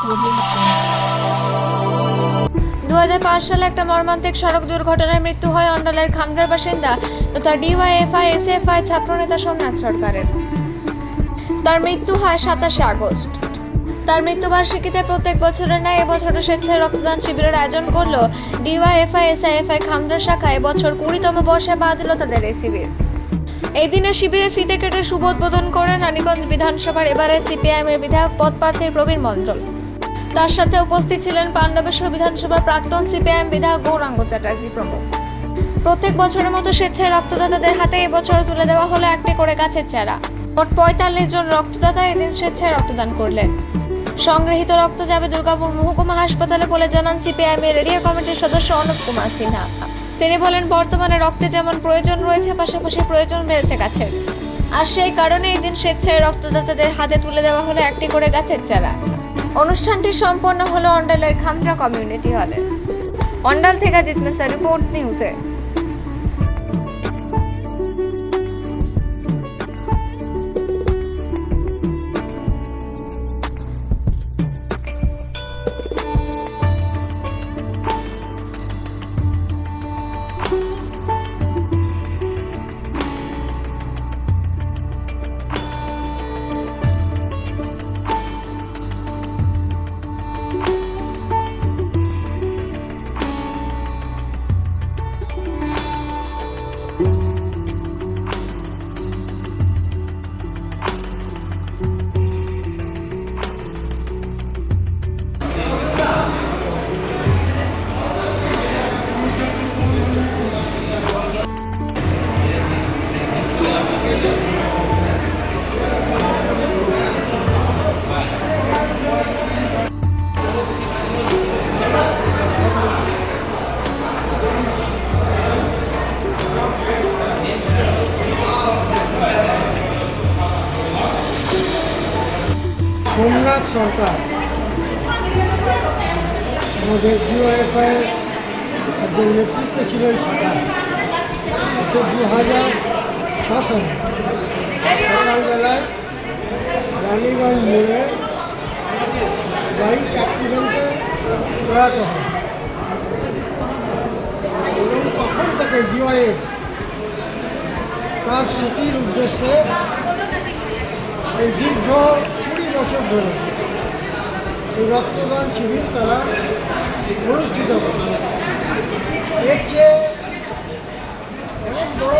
2005 সালে একটা মর্মান্তিক সড়ক দুর্ঘটনায় মৃত্যু হয় অন্ডালের খামরার বাসিন্দা তথা ডিওয়াইএফআই এসএফআই ছাত্রনেতা সোমনাথ সরকারের। তার মৃত্যু হয় 27 আগস্ট। তার মৃত্যুবার্ষিকীতে প্রত্যেক বছরের ন্যায় এবছরও স্বেচ্ছায় রক্তদান শিবিরের আয়োজন করল ডিওয়াইএফআই এসআইএফআই খামরা শাখা। এবছর 20তম বর্ষে পা দিল তাদের এই শিবির। এই দিনে শিবিরে ফিতে কেটে শুভ উদ্বোধন করেন রানীগঞ্জ বিধানসভার এবারে সিপিআইএমের বিধায়ক পদপ্রার্থী প্রবীর মণ্ডল। তার সাথে উপস্থিত ছিলেন পাণ্ডবেশ্বর বিধানসভার প্রাক্তন সিপিআইএম বিধায়ক গৌরাঙ্গ চ্যাটার্জি প্রমুখ। প্রত্যেক বছরের মতো স্বেচ্ছায় রক্তদাতাদের হাতে এবছর তুলে দেওয়া হলো একটি করে গাছের চারা। মোট 45 জন রক্তদাতা এদিন স্বেচ্ছায় রক্তদান করলেন। সংগৃহীত রক্ত যাবে দুর্গাপুর মহকুমা হাসপাতালে বলে জানান সিপিআইএমের এরিয়া কমিটির সদস্য অনুপ কুমার সিনহা। তিনি বলেন, বর্তমানে রক্তে যেমন প্রয়োজন রয়েছে, পাশাপাশি প্রয়োজন রয়েছে গাছের। আর সেই কারণে এই দিন স্বেচ্ছায় রক্তদাতাদের হাতে তুলে দেওয়া হলো একটি করে গাছের চারা। অনুষ্ঠানটি সম্পন্ন হলো অন্ডালের খামরা কমিউনিটি হলে। অন্ডাল থেকে জিতনেসা রিপোর্ট নিউজে। সোমনাথ সরকার আমাদের ডিওএফআই যে নেতৃত্ব ছিল এই শাখায়, সে 2006 সালে সকালবেলায় রানীগঞ্জ মোড়ে বাইক অ্যাক্সিডেন্টে প্রয়াত হয় এবং তখন থেকে ডিওএফ তার স্মৃতির উদ্দেশ্যে এই দীর্ঘ 20 বছর ধরে এই রক্তদান শিবির তারা অনুষ্ঠিত করে। এর চেয়ে অনেক বড়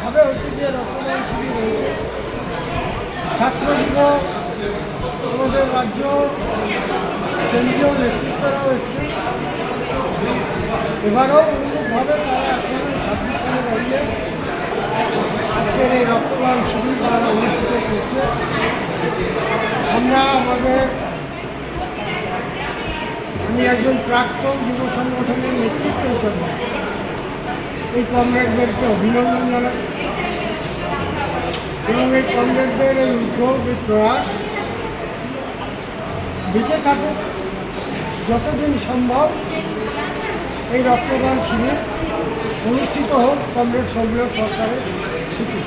ভাবে হচ্ছে যে রক্তদান শিবির হয়েছে। ছাত্র যুবক, আমাদের রাজ্য কেন্দ্রীয় নেতৃত্বরাও এসছে। এবারও অনুরূপভাবে তারা এখন 26 সালে দাঁড়িয়ে আজকের এই রক্তদান শিবির তারা অনুষ্ঠিত করছে। আমি একজন প্রাক্তন যুব সংগঠনের নেতৃত্ব হিসাবে এই কমরেডদেরকে অভিনন্দন জানাচ্ছি এবং এই কমরেডদের এই উদ্যোগ, এই প্রয়াস বেঁচে থাকুক, যতদিন সম্ভব এই রক্তদান শিবির অনুষ্ঠিত হোক কমরেড সম্মেলন সরকারের স্মৃতি।